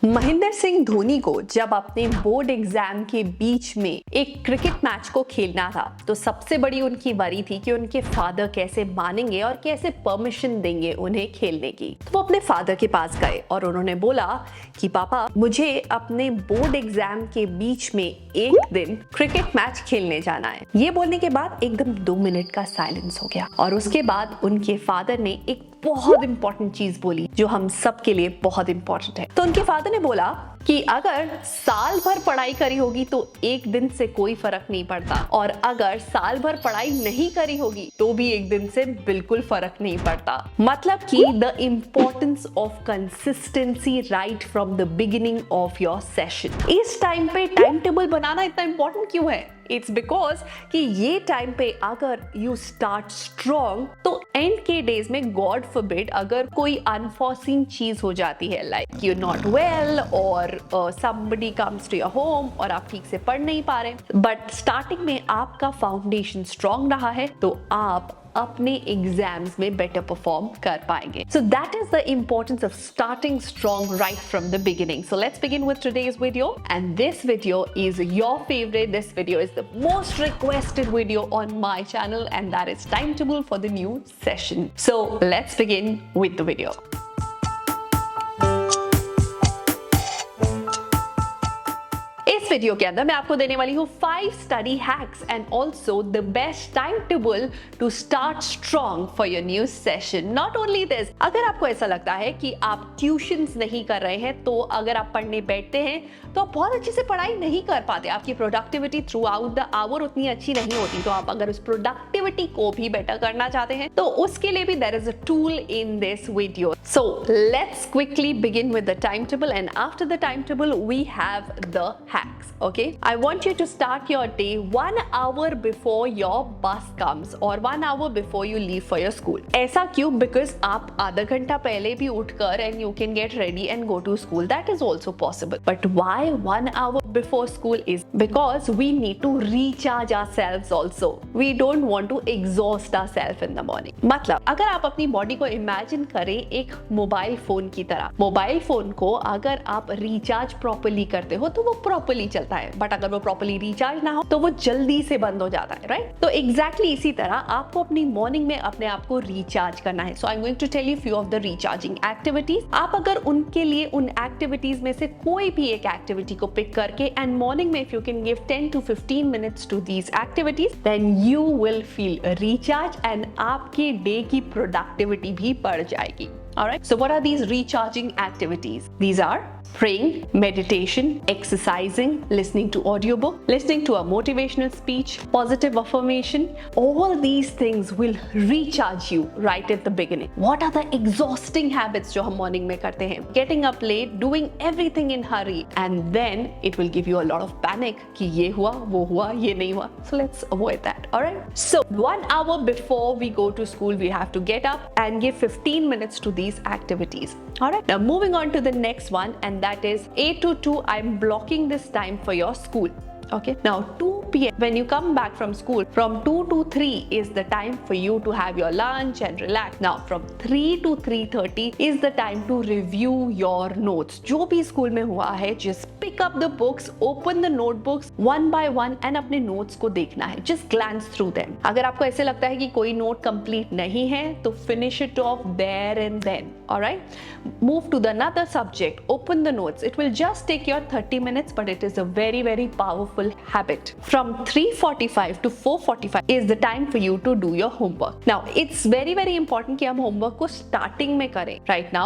महेंद्र सिंह धोनी को जब अपने बोर्ड एग्जाम के बीच में एक क्रिकेट मैच को खेलना था तो सबसे बड़ी उनकी वरी थी कि उनके फादर कैसे मानेंगे और कैसे परमिशन देंगे उन्हें खेलने की। तो वो अपने फादर के पास गए और उन्होंने बोला कि पापा, मुझे अपने बोर्ड एग्जाम के बीच में एक दिन क्रिकेट मैच खेलने जाना है। ये बोलने के बाद एकदम 2 मिनट का साइलेंस हो गया और उसके बाद उनके फादर ने एक बहुत इंपॉर्टेंट चीज बोली जो हम सब के लिए बहुत इंपॉर्टेंट है। तो उनके फादर ने बोला कि अगर साल भर पढ़ाई करी होगी तो एक दिन से कोई फर्क नहीं पड़ता, और अगर साल भर पढ़ाई नहीं करी होगी तो भी एक दिन से बिल्कुल फर्क नहीं पड़ता। मतलब कि the importance of consistency right from the beginning of your session. इस टाइम पे टाइम टेबल बनाना इतना इंपॉर्टेंट क्यों है? इट्स बिकॉज कि ये टाइम पे अगर यू स्टार्ट स्ट्रॉन्ग तो एंड के डेज में गॉड फॉरबिड अगर कोई अनफॉर्सीन चीज हो जाती है, लाइक यू नॉट वेल और somebody comes to your home और आप ठीक से पढ़ नहीं पा रहे, बट स्टार्टिंग में आपका फाउंडेशन स्ट्रॉन्ग रहा है तो आप अपने एग्जाम्स में बेटर परफॉर्म कर पाएंगे। So that is the importance of starting strong right from the beginning. So let's begin with today's video, and this video is your favorite. This video is the most requested video on my channel, and that is timetable for the new session. So let's begin with the video. इस video के अंदर मैं आपको देने वाली हूँ 5 study hacks and also the best time table to start strong for your new session. Not only this, अगर आपको ऐसा लगता है कि आप ट्यूशंस नहीं कर रहे हैं तो अगर आप पढ़ने बैठते हैं तो आप बहुत अच्छे से पढ़ाई नहीं कर पाते, आपकी productivity throughout the hour उतनी अच्छी नहीं होती, तो आप अगर उस प्रोडक्टिविटी को भी बेटर करना चाहते हैं तो उसके लिए भी there is a tool in this video. So let's quickly begin with the time table, and after the time table we have the hacks. Okay, I want you to start your day 1 hour before your bus comes or 1 hour before you leave for your school. ऐसा क्यों? Because आप आधा घंटा पहले भी उठकर and you can get ready and go to school. That is also possible. But why 1 hour before school is because we need to recharge ourselves also. We don't want to exhaust ourselves in the morning. मतलब अगर आप अपनी body को imagine करें एक mobile phone की तरह, mobile phone को अगर आप रिचार्ज प्रॉपर्ली करते हो तो वो प्रॉपर्ली चलता है, बट अगर वो प्रॉपर्ली रिचार्ज ना हो तो वो जल्दी से बंद हो जाता है, राइट? तो एग्जैक्टली इसी तरह आपको अपनी मॉर्निंग में अपने आप को रिचार्ज करना है। So I am going to tell you few of the recharging activities. आप अगर उनके लिए उन एक्टिविटीज में से कोई भी एक एक्टिविटी को पिक करके एंड मॉर्निंग में if you can give 10 to 15 minutes to these activities then you will feel recharge and आपके डे की प्रोडक्टिविटी भी बढ़ जाएगी। Alright, so what are these recharging activities? These are praying, meditation, exercising, listening to audiobook, listening to a motivational speech, positive affirmation. All these things will recharge you right at the beginning. What are the exhausting habits जो हम morning में करते हैं? Getting up late, doing everything in hurry, and then it will give you a lot of panic कि ये हुआ, वो हुआ, ये नहीं हुआ. So let's avoid that. Alright? So 1 hour before we go to school, we have to get up and give 15 minutes to these activities. Alright, now moving on to the next one, and that is 8 to 2. I'm blocking this time for your school. Okay, now 2 p.m. when you come back from school, from 2 to 3 is the time for you to have your lunch and relax. Now from 3 to 3:30 is the time to review your notes. जो भी school में हुआ है, just pick up the books, open the notebooks one by one and अपने notes को देखना है. Just glance through them. अगर आपको ऐसे लगता है कि कोई note complete नहीं है तो finish it off there and then. Alright? Move to the another subject. Open the notes. It will just take your 30 minutes, but it is a very, very powerful habit. From 3:45 to 4:45 is the time for you to do your homework. Now, it's very, very important कि हम homework को starting में करें right now,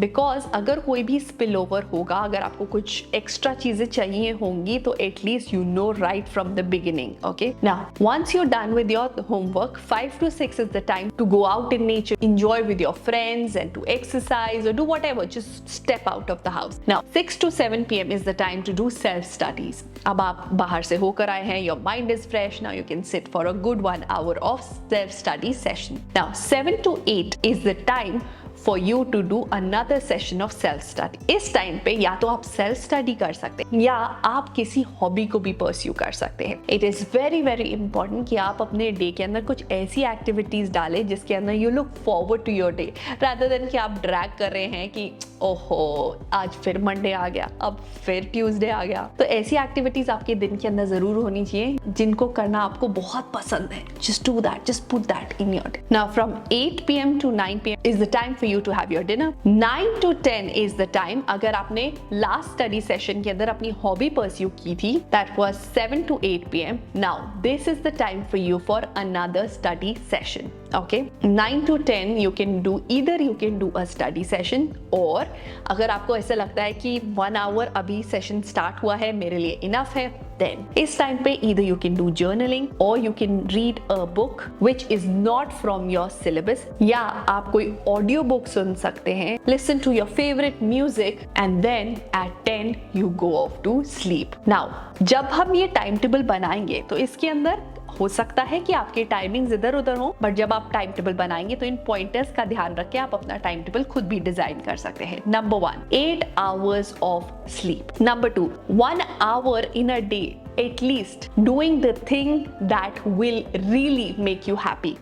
because अगर कोई भी spillover होगा, अगर आपको कुछ extra चीजें चाहिए होंगी तो at least you know right from the beginning. Okay? Now, once you're done with your homework, 5 to 6 is the time to go out in nature, enjoy with your friends and to exercise or do whatever, just step out of the house. Now 6 to 7 p.m. is the time to do self studies. अब आप बाहर से होकर आए हैं, your mind is fresh, now you can sit for a good 1 hour of self study session. Now 7 to 8 is the time for you to do another session of self study. इस time पे या तो आप self study कर सकते हैं या आप किसी हॉबी को भी परस्यू कर सकते हैं. It is very very important कि आप अपने डे के अंदर कुछ ऐसी एक्टिविटीज डालें जिसके अंदर you look forward to your day, rather than कि आप ड्रैग कर रहे हैं कि ओहो आज फिर मंडे आ गया, अब फिर ट्यूसडे आ गया. तो ऐसी एक्टिविटीज आपके दिन के अंदर जरूर होनी चाहिए जिनको करना आपको बहुत पसंद है. Just do that, just put that in your day. Now from 8 PM to 9 PM is the time for you to have your dinner. 9 to 10 is the time अगर आपने लास्ट स्टडी सेशन के अंदर अपनी हॉबी परस्यू की थी, that was 7 to 8 PM. Now this is the time for you for another study session. Okay, 9 to 10 you can do a study session, और अगर आपको ऐसा लगता है कि 1 hour अभी सेशन स्टार्ट हुआ है, मेरे लिए इनफ है, then इस टाइम पे either you can do journaling or you can read a book which is not from your syllabus, या आप कोई ऑडियो बुक सुन सकते हैं, listen to your favorite music and then at 10 you go off to sleep. Now जब हम ये time table बनाएंगे तो इसके अंदर हो सकता है कि आपके टाइमिंग्स इधर उधर हो, बट जब आप टाइम टेबल बनाएंगे तो इन पॉइंटर्स का ध्यान रख के आप अपना टाइम टेबल खुद भी डिजाइन कर सकते हैं. Number 1, 8 hours of sleep. Number 2, 1 hour in a day at least doing the thing that will really make you happy.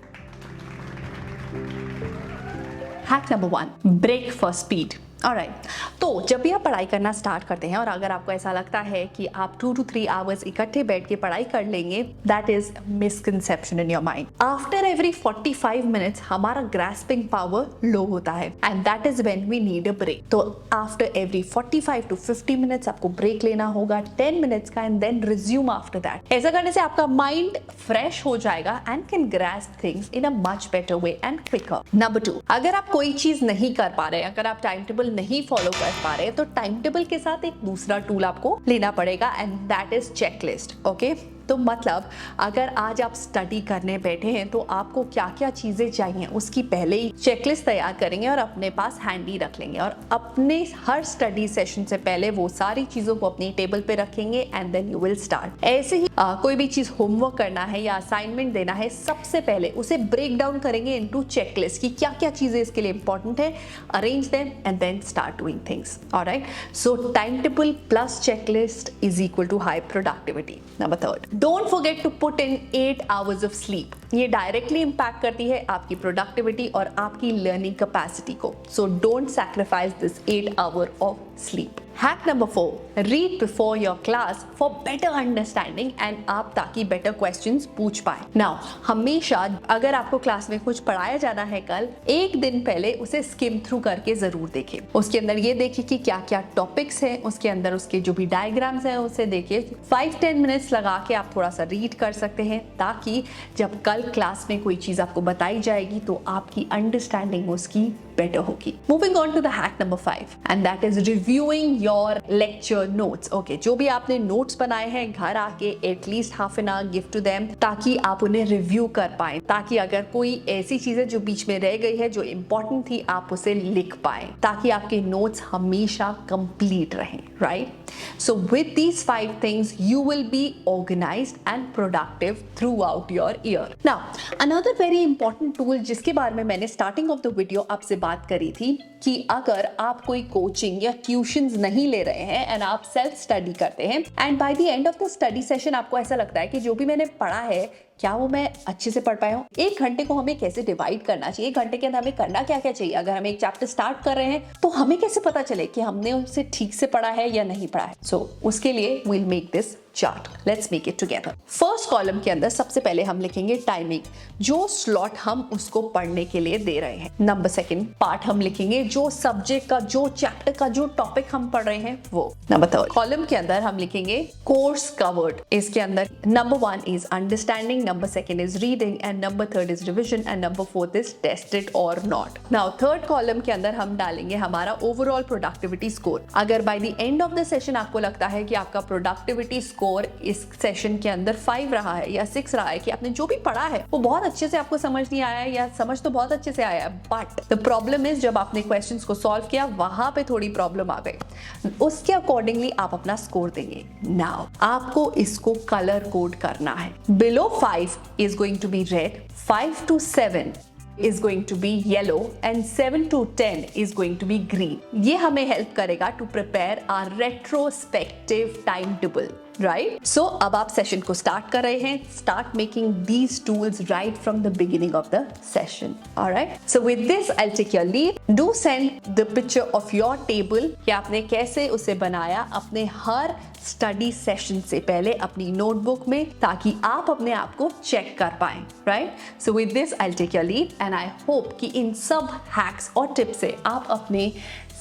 Hack number 1, break for speed. Alright, तो जब भी आप पढ़ाई करना स्टार्ट करते हैं और अगर आपको ऐसा लगता है कि आप 2 to 3 hours इकट्ठे बैठ के पढ़ाई कर लेंगे, that is misconception in your mind. After every 45 minutes हमारा ग्रास्पिंग पावर लो होता है and that is when we need a break. तो आफ्टर एवरी 45 to 50 मिनट्स आपको ब्रेक लेना होगा 10 मिनट्स का and then resume after that. ऐसा करने से आपका माइंड फ्रेश हो जाएगा and can grasp things in a much better way and quicker. Number 2, अगर आप कोई चीज नहीं कर पा रहे, अगर आप टाइम टेबल नहीं फॉलो कर पा रहे, तो टाइम टेबल के साथ एक दूसरा टूल आपको लेना पड़ेगा and that is checklist. Okay, तो मतलब अगर आज आप स्टडी करने बैठे हैं तो आपको क्या क्या चीजें चाहिए उसकी पहले ही चेकलिस्ट तैयार करेंगे और अपने पास हैंडी रख लेंगे और अपने हर स्टडी सेशन से पहले वो सारी चीजों को अपनी टेबल पे रखेंगे and then you will start. ऐसे ही कोई भी चीज होमवर्क करना है या असाइनमेंट देना है, सबसे पहले उसे ब्रेक डाउन करेंगे इनटू चेकलिस्ट कि क्या क्या चीजें इसके लिए इंपॉर्टेंट है, arrange them and then start doing things. Alright, so time table plus checklist is equal to high productivity. Number 3, don't forget to put in 8 hours of sleep. ये directly impact करती है आपकी प्रोडक्टिविटी और आपकी learning capacity को. So don't sacrifice this 8 hour of sleep. Hack number 4, read before your class for better understanding and आप ताकि better questions पूछ पाए. नाउ हमेशा अगर आपको क्लास में कुछ पढ़ाया जाना है कल, एक दिन पहले उसे स्किम थ्रू करके जरूर देखें. उसके अंदर ये देखिए कि क्या क्या टॉपिक्स हैं, उसके अंदर उसके जो भी डायग्राम्स हैं उसे देखिए. 5-10 मिनट्स लगा के आप थोड़ा सा रीड कर सकते हैं ताकि जब कल क्लास में कोई चीज आपको बताई जाएगी तो आपकी अंडरस्टैंडिंग उसकी बेटर होगी. Moving on to the hack number 5 and that is reviewing your lecture notes. Okay, जो भी आपने नोट्स बनाए हैं घर आके at least half an hour give to them ताकि आप उन्हें रिव्यू कर पाए, ताकि अगर कोई ऐसी चीजें जो बीच में रह गई है जो इंपॉर्टेंट थी आप उसे लिख पाए ताकि आपके नोट्स हमेशा कंप्लीट रहें. Right, so with these 5 things you will be organised and productive throughout your year. Now another very important tool जिसके बारे में मैंने स्टार्टिंग ऑफ द वीडियो आपसे बात करी थी कि अगर आप कोई कोचिंग या ट्यूशंस नहीं ले रहे हैं एंड आप सेल्फ स्टडी करते हैं and by the end of the study session आपको ऐसा लगता है कि जो भी मैंने पढ़ा है क्या वो मैं अच्छे से पढ़ पाया हूँ. 1 घंटे को हमें कैसे डिवाइड करना चाहिए, 1 घंटे के अंदर हमें करना क्या क्या चाहिए, अगर हम एक चैप्टर स्टार्ट कर रहे हैं तो हमें कैसे पता चले कि हमने उसे ठीक से पढ़ा है या नहीं पढ़ा है. सो उसके लिए we'll make this chart. Let's make it together. First column के अंदर सबसे पहले हम लिखेंगे टाइमिंग, जो स्लॉट हम उसको पढ़ने के लिए दे रहे हैं. नंबर 2 पार्ट हम लिखेंगे जो सब्जेक्ट का, जो चैप्टर का, जो टॉपिक हम पढ़ रहे हैं वो. नंबर 3 कॉलम के अंदर हम लिखेंगे कोर्स कवर्ड. इसके अंदर number 1 is understanding, number 2 is reading and number 3 is revision and number 4 is tested और नॉट. नाउ थर्ड कॉलम के अंदर हम डालेंगे हमारा ओवरऑल प्रोडक्टिविटी स्कोर. अगर by the end of the session आपको लगता है कि आपका प्रोडक्टिविटी स्कोर इस सेशन के अंदर 5 रहा है या 6 रहा है, कि आपने जो भी पढ़ा है वो बहुत अच्छे से आपको समझ नहीं आया है या समझ तो बहुत अच्छे से आया है, बट द प्रॉब्लम इज जब आपने क्वेश्चंस को सॉल्व किया वहां पे थोड़ी प्रॉब्लम आ गई, उसके अकॉर्डिंगली आप अपना स्कोर देंगे. नाउ आपको इसको कलर कोड करना है. Below 5 is going to be red, 5 to 7 is going to be yellow and 7 to 10 is going to be green. ये हमें help करेगा to prepare our retrospective timetable. Right? So अब आप सेशन को स्टार्ट कर रहे हैं. Start making these tools right from the beginning of the session. Alright? So with this, I'll take your leave. Do send the picture of your table कि आपने कैसे उसे बनाया अपने हर स्टडी सेशन से पहले अपनी नोटबुक में, ताकि आप अपने आप को चेक कर पाएं. Right? So with this I will take your leave and I hope कि इन सब हैक्स और टिप्स से आप अपने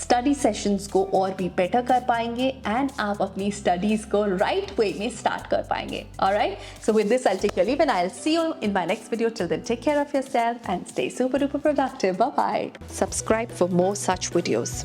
स्टडी सेशंस को और भी बेटर कर पाएंगे एंड आप अपनी स्टडीज को राइट वे में स्टार्ट कर पाएंगे. Alright? So with this I will take your leave and I will see you in my next video. Till then take care of yourself and stay super duper productive. Bye bye. Subscribe for more such videos.